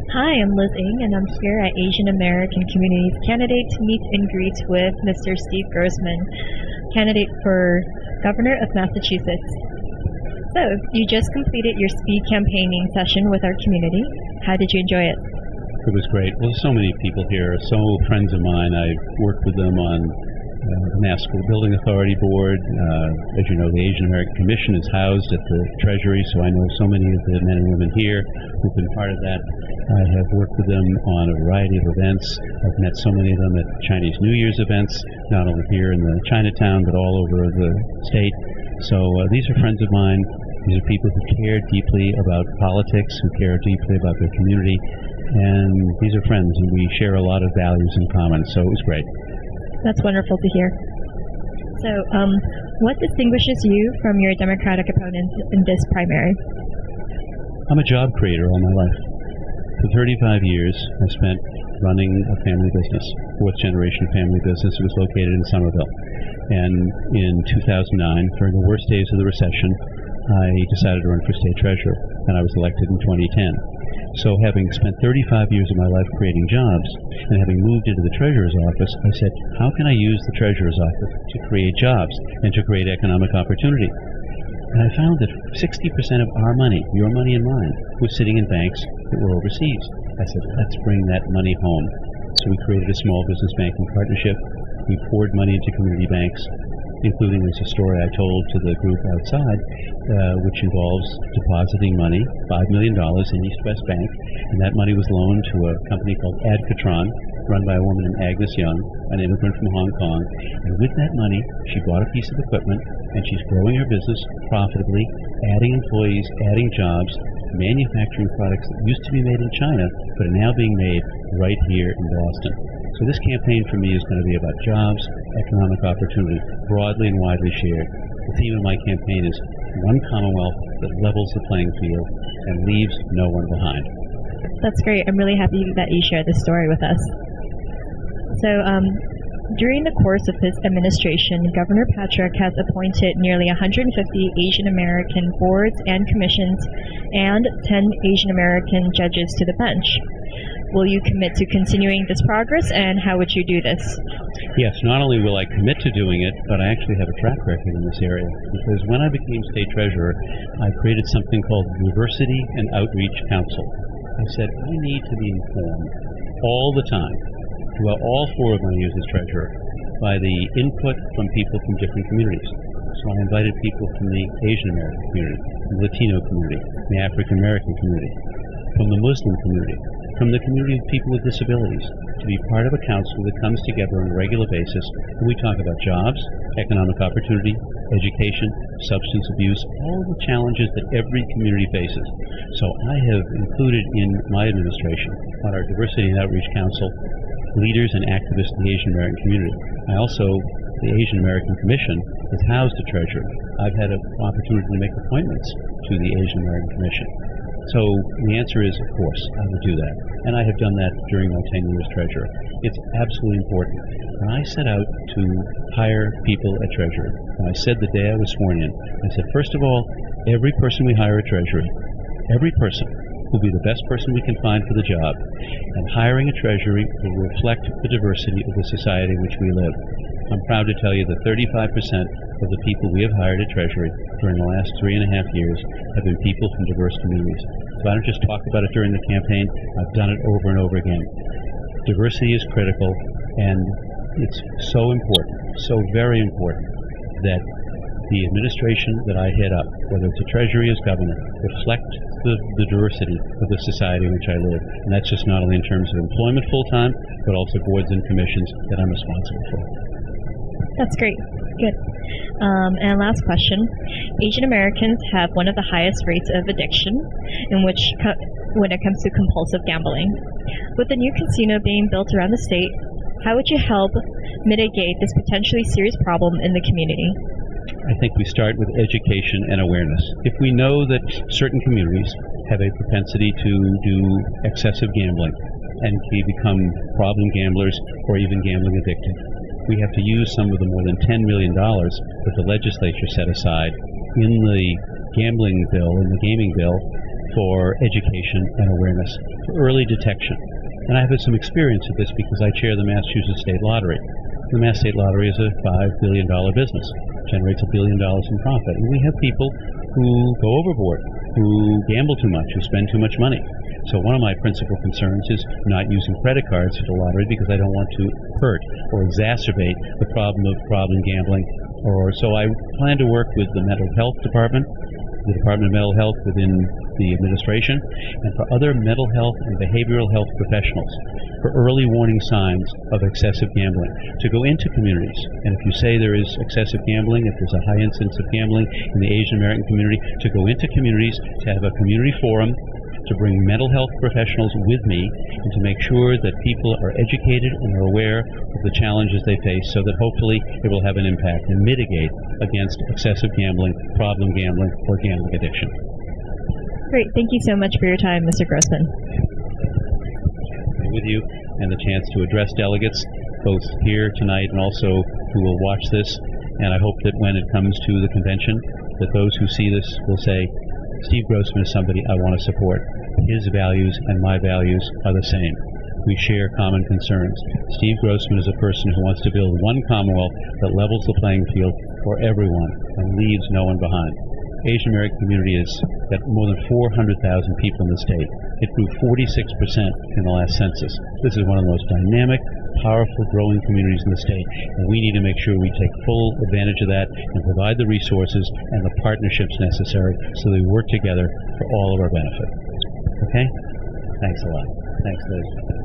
Hi, I'm Liz Ng, and I'm here at Asian American Communities Candidate to meet and greet with Mr. Steve Grossman, candidate for Governor of Massachusetts. So, you just completed your speed campaigning session with our community. How did you enjoy it? It was great. Well, so many people here, so friends of mine. I've worked with them on the Mass School Building Authority Board. As you know, the Asian American Commission is housed at the Treasury, so I know so many of the men and women here who've been part of that. I have worked with them on a variety of events. I've met so many of them at Chinese New Year's events, not only here in the Chinatown, but all over the state. So these are friends of mine. These are people who care deeply about politics, who care deeply about their community, and these are friends, and we share a lot of values in common, so it was great. That's wonderful to hear. So, what distinguishes you from your Democratic opponents in this primary? I'm a job creator all my life. For 35 years, I spent running a family business, fourth-generation family business. It was located in Somerville. And in 2009, during the worst days of the recession, I decided to run for state treasurer, and I was elected in 2010. So having spent 35 years of my life creating jobs, and having moved into the treasurer's office, I said, how can I use the treasurer's office to create jobs and to create economic opportunity? And I found that 60% of our money, your money and mine, was sitting in banks that were overseas. I said, let's bring that money home. So we created a small business banking partnership. We poured money into community banks, including there's a story I told to the group outside, which involves depositing money, $5 million in East West Bank, and that money was loaned to a company called Adcatron, run by a woman named Agnes Young, an immigrant from Hong Kong. And with that money, she bought a piece of equipment, and she's growing her business profitably, adding employees, adding jobs, manufacturing products that used to be made in China, but are now being made right here in Boston. So this campaign for me is going to be about jobs, economic opportunity, broadly and widely shared. The theme of my campaign is one Commonwealth that levels the playing field and leaves no one behind. That's great. I'm really happy that you shared this story with us. So, during the course of his administration, Governor Patrick has appointed nearly 150 Asian American boards and commissions and 10 Asian American judges to the bench. Will you commit to continuing this progress, and how would you do this? Yes, not only will I commit to doing it, but I actually have a track record in this area. Because when I became state treasurer, I created something called Diversity and Outreach Council. I said, I need to be informed all the time, throughout all 4 of my years as treasurer, by the input from people from different communities. So I invited people from the Asian American community, from the Latino community, the African American community, from the Muslim community, from the community of people with disabilities, to be part of a council that comes together on a regular basis, and we talk about jobs, economic opportunity, education, substance abuse, all the challenges that every community faces. So I have included in my administration, on our Diversity and Outreach Council, leaders and activists in the Asian American community. The Asian American Commission is housed at Treasury. I've had an opportunity to make appointments to the Asian American Commission. So the answer is, of course, I will do that. And I have done that during my 10 years treasurer. It's absolutely important. When I set out to hire people at Treasury, and I said the day I was sworn in, I said, first of all, every person we hire at Treasury, every person will be the best person we can find for the job. And hiring at Treasury will reflect the diversity of the society in which we live. I'm proud to tell you that 35% of the people we have hired at Treasury during the last 3.5 years have been people from diverse communities. So I don't just talk about it during the campaign, I've done it over and over again. Diversity is critical, and it's so important, so very important, that the administration that I head up, whether it's a Treasury as governor, reflect the diversity of the society in which I live. And that's just not only in terms of employment full-time, but also boards and commissions that I'm responsible for. That's great. Good. And last question. Asian Americans have one of the highest rates of addiction when it comes to compulsive gambling. With the new casino being built around the state, how would you help mitigate this potentially serious problem in the community? I think we start with education and awareness. If we know that certain communities have a propensity to do excessive gambling and become problem gamblers or even gambling addicted, we have to use some of the more than $10 million that the legislature set aside in the gambling bill, in the gaming bill, for education and awareness, for early detection. And I have had some experience with this because I chair the Massachusetts State Lottery. The Mass State Lottery is a $5 billion business, generates $1 billion in profit. And we have people who go overboard, who gamble too much, who spend too much money. So one of my principal concerns is not using credit cards for the lottery because I don't want to hurt or exacerbate the problem of gambling. So I plan to work with the mental health department, the Department of Mental Health within the administration, and for other mental health and behavioral health professionals for early warning signs of excessive gambling, to go into communities. And if you say there is excessive gambling, if there's a high incidence of gambling in the Asian American community, to go into communities, to have a community forum, to bring mental health professionals with me, and to make sure that people are educated and are aware of the challenges they face, so that hopefully it will have an impact and mitigate against excessive gambling, problem gambling, or gambling addiction. Great. Thank you so much for your time, Mr. Grossman. With you, and the chance to address delegates, both here tonight and also who will watch this. And I hope that when it comes to the convention, that those who see this will say, Steve Grossman is somebody I want to support. His values and my values are the same. We share common concerns. Steve Grossman is a person who wants to build one Commonwealth that levels the playing field for everyone and leaves no one behind. Asian American community is at more than 400,000 people in the state. It grew 46% in the last census. This is one of the most dynamic, powerful, growing communities in the state, and we need to make sure we take full advantage of that and provide the resources and the partnerships necessary so that we work together for all of our benefit. Okay? Thanks a lot. Thanks, Liz.